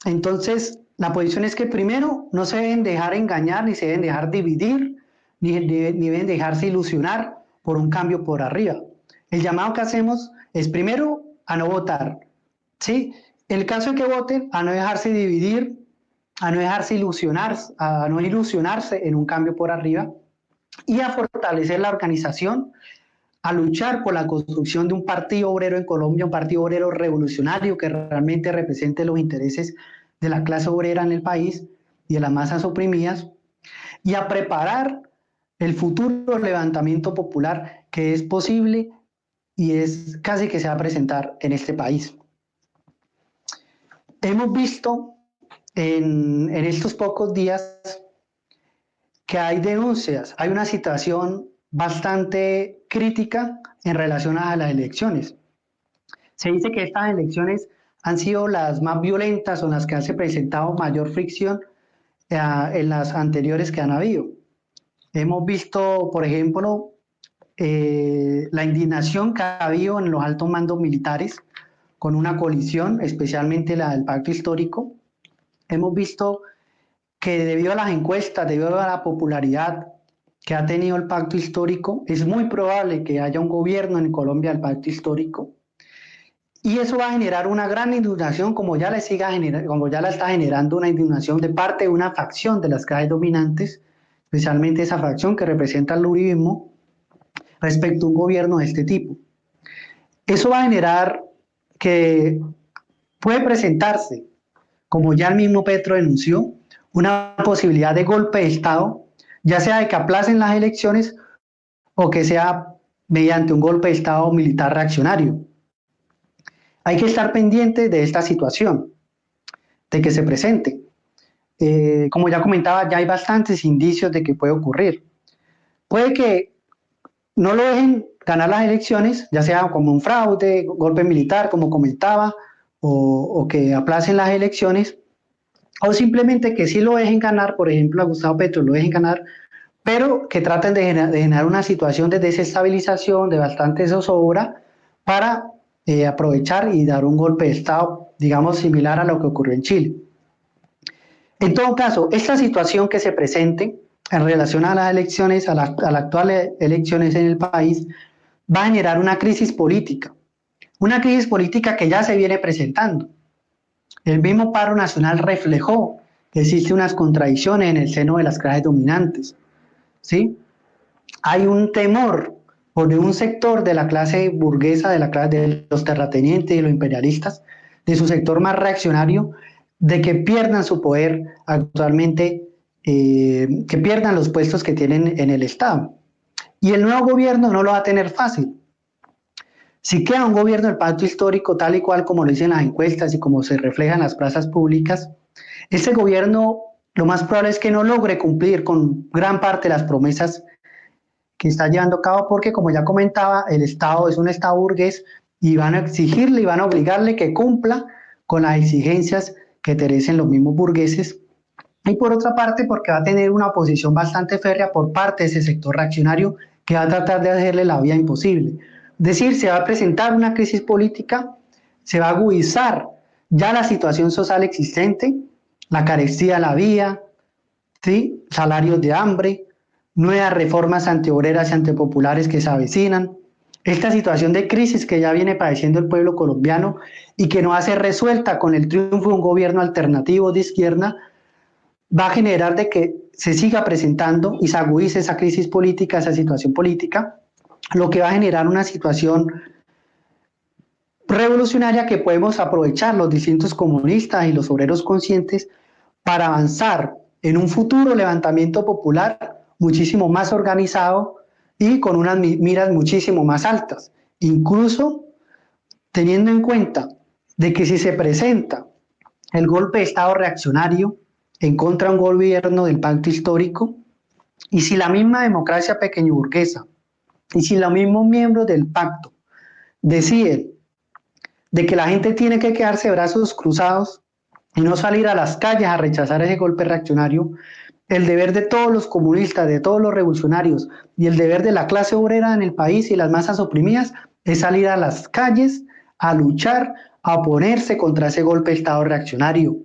Entonces, la posición es que primero no se deben dejar engañar, ni se deben dejar dividir, ni deben dejarse ilusionar por un cambio por arriba. El llamado que hacemos es primero a no votar, ¿sí? El caso es que voten a no dejarse dividir, a no dejarse ilusionar, a no ilusionarse en un cambio por arriba y a fortalecer la organización, a luchar por la construcción de un partido obrero en Colombia, un partido obrero revolucionario que realmente represente los intereses de la clase obrera en el país y de las masas oprimidas, y a preparar el futuro levantamiento popular que es posible y es casi que se va a presentar en este país. Hemos visto en estos pocos días que hay denuncias, hay una situación bastante crítica en relación a las elecciones. Se dice que estas elecciones han sido las más violentas o las que han presentado mayor fricción en las anteriores que han habido. Hemos visto, por ejemplo, la indignación que ha habido en los altos mandos militares con una coalición, especialmente la del Pacto Histórico. Hemos visto que debido a las encuestas, debido a la popularidad que ha tenido el Pacto Histórico, es muy probable que haya un gobierno en Colombia del Pacto Histórico. Y eso va a generar una gran indignación, como ya la está generando una indignación de parte de una facción de las clases dominantes, especialmente esa facción que representa el uribismo, respecto a un gobierno de este tipo. Eso va a generar que puede presentarse, como ya el mismo Petro denunció, una posibilidad de golpe de Estado, ya sea de que aplacen las elecciones o que sea mediante un golpe de Estado militar reaccionario. Hay que estar pendiente de esta situación, de que se presente. Como ya comentaba, ya hay bastantes indicios de que puede ocurrir. Puede que no lo dejen ganar las elecciones, ya sea como un fraude, golpe militar, como comentaba, o que aplacen las elecciones, o simplemente que sí lo dejen ganar, por ejemplo, a Gustavo Petro lo dejen ganar, pero que traten de generar una situación de desestabilización, de bastante zozobra, para aprovechar y dar un golpe de Estado, digamos, similar a lo que ocurrió en Chile. En todo caso, esta situación que se presente en relación a las elecciones, a las actuales elecciones en el país, va a generar una crisis política que ya se viene presentando. El mismo paro nacional reflejó que existen unas contradicciones en el seno de las clases dominantes, ¿sí? Hay un temor por un sector de la clase burguesa, de los terratenientes y los imperialistas, de su sector más reaccionario, de que pierdan su poder actualmente, que pierdan los puestos que tienen en el Estado. Y el nuevo gobierno no lo va a tener fácil. Si queda un gobierno del pacto histórico tal y cual como lo dicen las encuestas y como se refleja en las plazas públicas, ese gobierno lo más probable es que no logre cumplir con gran parte de las promesas que está llevando a cabo porque, como ya comentaba, el Estado es un Estado burgués y van a exigirle y van a obligarle que cumpla con las exigencias que merecen los mismos burgueses. Y por otra parte, porque va a tener una oposición bastante férrea por parte de ese sector reaccionario que va a tratar de hacerle la vida imposible. Es decir, se va a presentar una crisis política, se va a agudizar ya la situación social existente, la carestía de la vía, ¿sí? Salarios de hambre, nuevas reformas antiobreras y antipopulares que se avecinan, esta situación de crisis que ya viene padeciendo el pueblo colombiano y que no va a ser resuelta con el triunfo de un gobierno alternativo de izquierda, va a generar de que se siga presentando y se agudice esa crisis política, esa situación política, lo que va a generar una situación revolucionaria que podemos aprovechar los distintos comunistas y los obreros conscientes para avanzar en un futuro levantamiento popular muchísimo más organizado y con unas miras muchísimo más altas, incluso teniendo en cuenta de que si se presenta el golpe de Estado reaccionario en contra de un gobierno del pacto histórico, y si la misma democracia pequeño burguesa, y si los mismos miembros del pacto deciden de que la gente tiene que quedarse de brazos cruzados y no salir a las calles a rechazar ese golpe reaccionario, el deber de todos los comunistas, de todos los revolucionarios y el deber de la clase obrera en el país y las masas oprimidas es salir a las calles a luchar, a oponerse contra ese golpe de Estado reaccionario,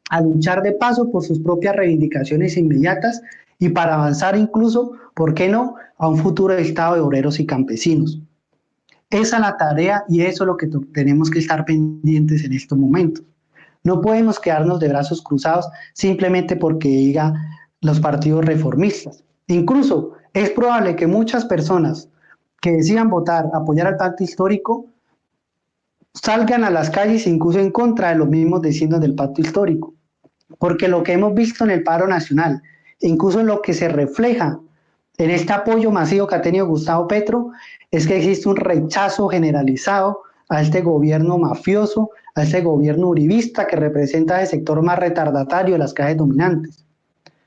a luchar de paso por sus propias reivindicaciones inmediatas y para avanzar incluso, ¿por qué no?, a un futuro Estado de obreros y campesinos. Esa es la tarea y eso es lo que tenemos que estar pendientes en estos momentos. No podemos quedarnos de brazos cruzados simplemente porque diga los partidos reformistas. Incluso es probable que muchas personas que decidan votar, apoyar al pacto histórico, salgan a las calles incluso en contra de los mismos designios del pacto histórico. Porque lo que hemos visto en el paro nacional, incluso lo que se refleja en este apoyo masivo que ha tenido Gustavo Petro, es que existe un rechazo generalizado a este gobierno mafioso, a este gobierno uribista que representa el sector más retardatario de las clases dominantes.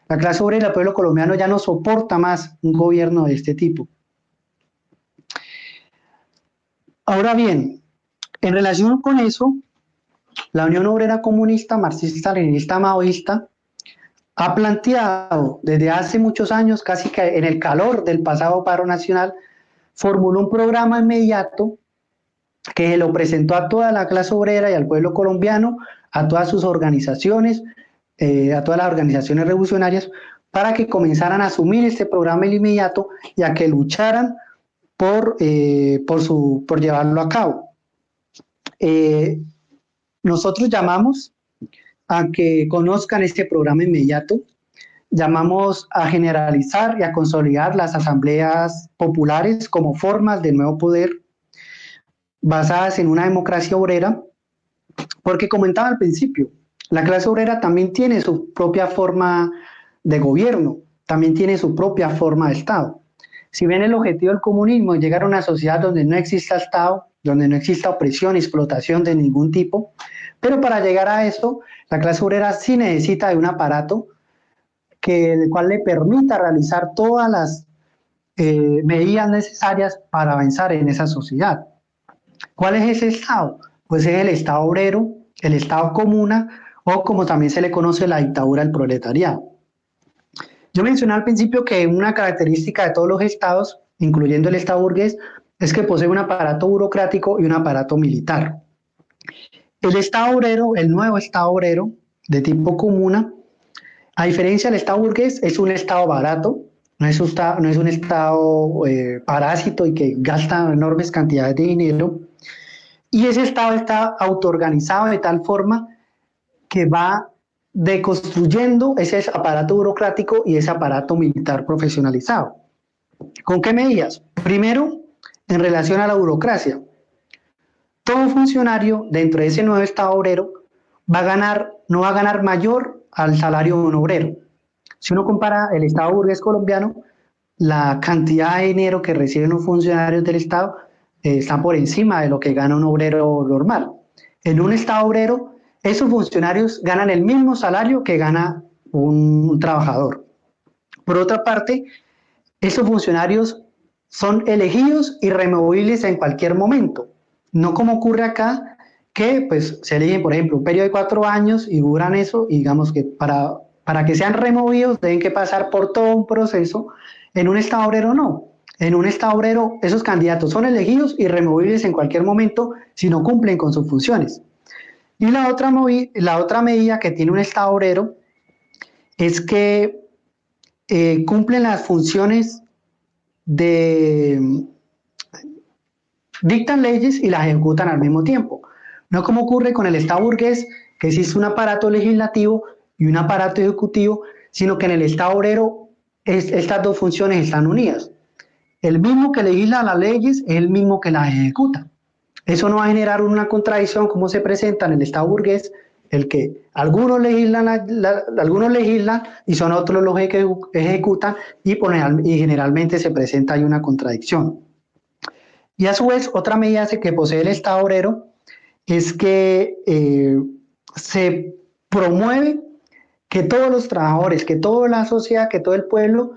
La clase obrera y el pueblo colombiano ya no soporta más un gobierno de este tipo. Ahora bien, en relación con eso, la Unión Obrera Comunista, Marxista, Leninista, Maoísta, ha planteado desde hace muchos años, casi que en el calor del pasado paro nacional, formuló un programa inmediato que se lo presentó a toda la clase obrera y al pueblo colombiano, a todas sus organizaciones, a todas las organizaciones revolucionarias, para que comenzaran a asumir este programa inmediato y a que lucharan por llevarlo a cabo. Nosotros llamamos a que conozcan este programa inmediato, llamamos a generalizar y a consolidar las asambleas populares como formas de nuevo poder basadas en una democracia obrera, porque comentaba al principio, la clase obrera también tiene su propia forma de gobierno, también tiene su propia forma de Estado. Si bien el objetivo del comunismo es llegar a una sociedad donde no exista Estado, donde no exista opresión y explotación de ningún tipo, pero para llegar a eso, la clase obrera sí necesita de un aparato el cual le permita realizar todas las medidas necesarias para avanzar en esa sociedad. ¿Cuál es ese Estado? Pues es el Estado obrero, el Estado comuna, o como también se le conoce, la dictadura del proletariado. Yo mencioné al principio que una característica de todos los estados, incluyendo el Estado burgués, es que posee un aparato burocrático y un aparato militar. El Estado obrero, el nuevo Estado obrero de tipo comuna, a diferencia del Estado burgués, es un Estado barato, no es un Estado parásito y que gasta enormes cantidades de dinero. Y ese Estado está autoorganizado de tal forma que va deconstruyendo ese aparato burocrático y ese aparato militar profesionalizado. ¿Con qué medidas? Primero, en relación a la burocracia. Todo funcionario dentro de ese nuevo Estado obrero no va a ganar mayor al salario de un obrero. Si uno compara el Estado burgués colombiano, la cantidad de dinero que reciben los funcionarios del Estado está por encima de lo que gana un obrero normal. En un Estado obrero, esos funcionarios ganan el mismo salario que gana un trabajador. Por otra parte, esos funcionarios son elegidos y removibles en cualquier momento. No como ocurre acá, que pues se eligen, por ejemplo, un periodo de 4 años y duran eso, y digamos que para que sean removidos deben que pasar por todo un proceso. En un Estado obrero no. En un Estado obrero esos candidatos son elegidos y removibles en cualquier momento si no cumplen con sus funciones. Y la otra medida que tiene un Estado obrero es que cumplen las funciones dictan leyes y las ejecutan al mismo tiempo. No como ocurre con el Estado burgués, que existe un aparato legislativo y un aparato ejecutivo, sino que en el Estado obrero estas dos funciones están unidas. El mismo que legisla las leyes es el mismo que las ejecuta. Eso no va a generar una contradicción como se presenta en el Estado burgués, el que algunos legislan y son otros los que ejecutan y generalmente se presenta ahí una contradicción. Y a su vez, otra medida que posee el Estado obrero es que se promueve que todos los trabajadores, que toda la sociedad, que todo el pueblo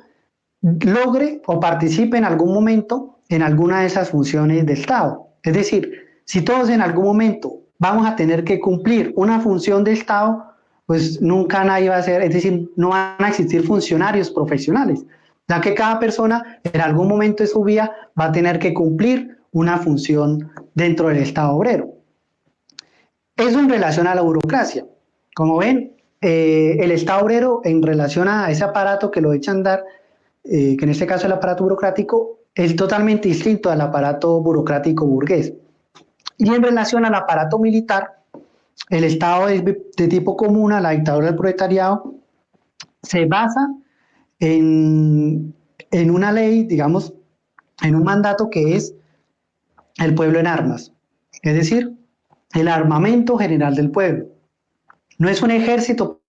logre o participe en algún momento en alguna de esas funciones del Estado. Es decir, si todos en algún momento vamos a tener que cumplir una función de Estado, pues nunca nadie va a ser, es decir, no van a existir funcionarios profesionales, ya que cada persona en algún momento de su vida va a tener que cumplir una función dentro del Estado obrero. Eso en relación a la burocracia. Como ven, el Estado obrero en relación a ese aparato que lo echa a andar, que en este caso es el aparato burocrático, es totalmente distinto al aparato burocrático burgués. Y en relación al aparato militar, el Estado de tipo comuna, la dictadura del proletariado, se basa en una ley, digamos, en un mandato que es el pueblo en armas, es decir, el armamento general del pueblo. No es un ejército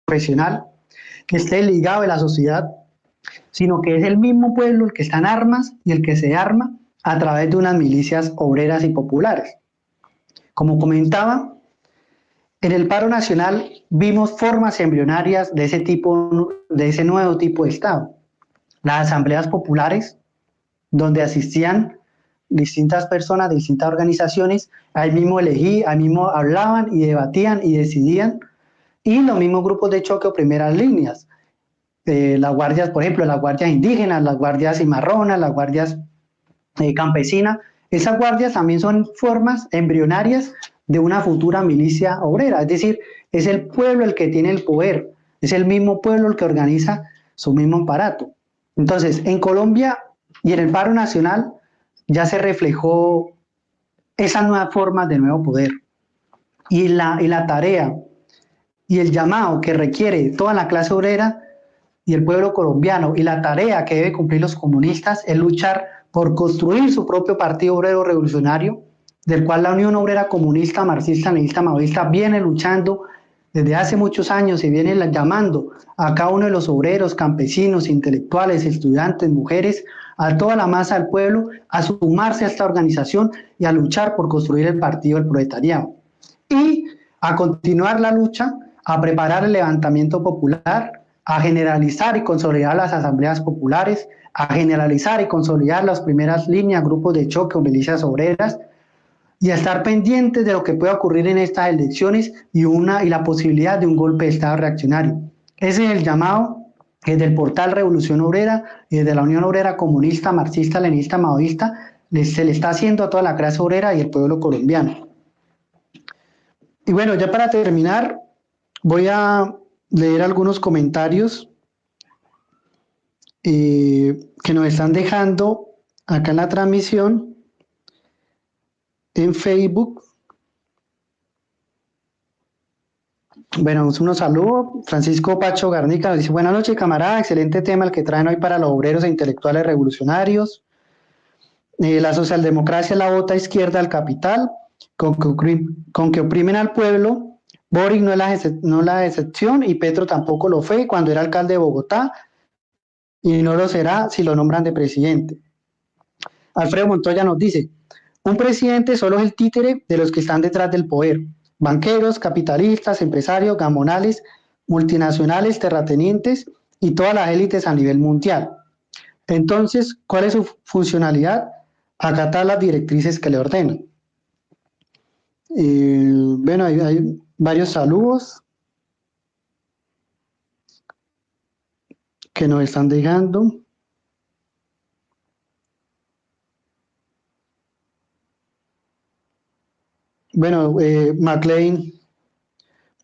profesional que esté ligado a la sociedad, sino que es el mismo pueblo el que está en armas y el que se arma a través de unas milicias obreras y populares. Como comentaba, en el paro nacional vimos formas embrionarias de ese nuevo tipo de Estado. Las asambleas populares, donde asistían distintas personas de distintas organizaciones, ahí mismo ahí mismo hablaban y debatían y decidían, y los mismos grupos de choque o primeras líneas, las guardias, por ejemplo, las guardias indígenas, las guardias cimarronas, las guardias campesinas, esas guardias también son formas embrionarias de una futura milicia obrera, es decir, es el pueblo el que tiene el poder, es el mismo pueblo el que organiza su mismo aparato. Entonces, en Colombia y en el paro nacional ya se reflejó esas nuevas formas de nuevo poder. Y la tarea y el llamado que requiere toda la clase obrera y el pueblo colombiano, y la tarea que deben cumplir los comunistas, es luchar por construir su propio partido obrero revolucionario, del cual la Unión Obrera Comunista, Marxista, Leninista, Maoísta viene luchando desde hace muchos años y viene llamando a cada uno de los obreros, campesinos, intelectuales, estudiantes, mujeres, a toda la masa del pueblo a sumarse a esta organización y a luchar por construir el partido del proletariado. Y a continuar la lucha, a preparar el levantamiento popular, a generalizar y consolidar las asambleas populares, a generalizar y consolidar las primeras líneas, grupos de choque o milicias obreras, y a estar pendientes de lo que pueda ocurrir en estas elecciones y la posibilidad de un golpe de Estado reaccionario. Ese es el llamado desde el portal Revolución Obrera y desde la Unión Obrera Comunista, Marxista, Leninista, Maoísta, se le está haciendo a toda la clase obrera y el pueblo colombiano. Y bueno, ya para terminar, voy a leer algunos comentarios que nos están dejando acá en la transmisión en Facebook. Bueno, unos saludos. Francisco Pacho Garnica nos dice: buenas noches, camarada, excelente tema el que traen hoy para los obreros e intelectuales revolucionarios. La socialdemocracia es la bota izquierda al capital, con que oprimen al pueblo. Boric no es la excepción y Petro tampoco lo fue cuando era alcalde de Bogotá y no lo será si lo nombran de presidente. Alfredo Montoya nos dice: un presidente solo es el títere de los que están detrás del poder. Banqueros, capitalistas, empresarios, gamonales, multinacionales, terratenientes y todas las élites a nivel mundial. Entonces, ¿cuál es su funcionalidad? Acatar las directrices que le ordenan. Bueno, hay varios saludos que nos están dejando. Bueno, McLean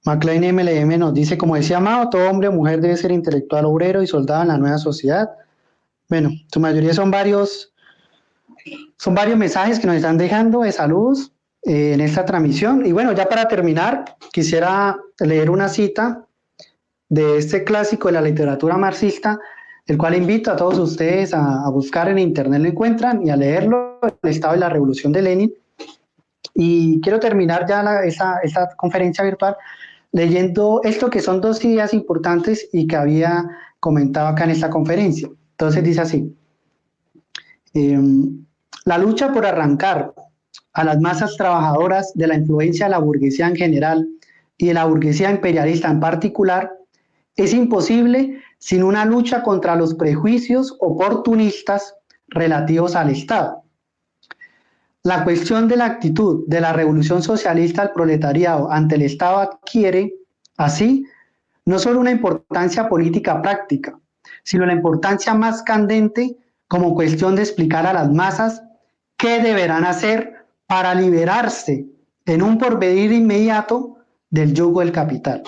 MLM nos dice: como decía Mao, todo hombre o mujer debe ser intelectual, obrero y soldado en la nueva sociedad. Bueno, su mayoría son varios mensajes que nos están dejando de saludos en esta transmisión. Y bueno, ya para terminar, quisiera leer una cita de este clásico de la literatura marxista, el cual invito a todos ustedes a buscar en internet, lo encuentran, y a leerlo, El Estado y la Revolución de Lenin. Y quiero terminar ya esta conferencia virtual leyendo esto, que son dos ideas importantes y que había comentado acá en esta conferencia. Entonces dice así: la lucha por arrancar a las masas trabajadoras de la influencia de la burguesía en general y de la burguesía imperialista en particular es imposible sin una lucha contra los prejuicios oportunistas relativos al Estado. La cuestión de la actitud de la revolución socialista al proletariado ante el Estado adquiere, así, no solo una importancia política práctica, sino la importancia más candente como cuestión de explicar a las masas qué deberán hacer para liberarse en un porvenir inmediato del yugo del capital.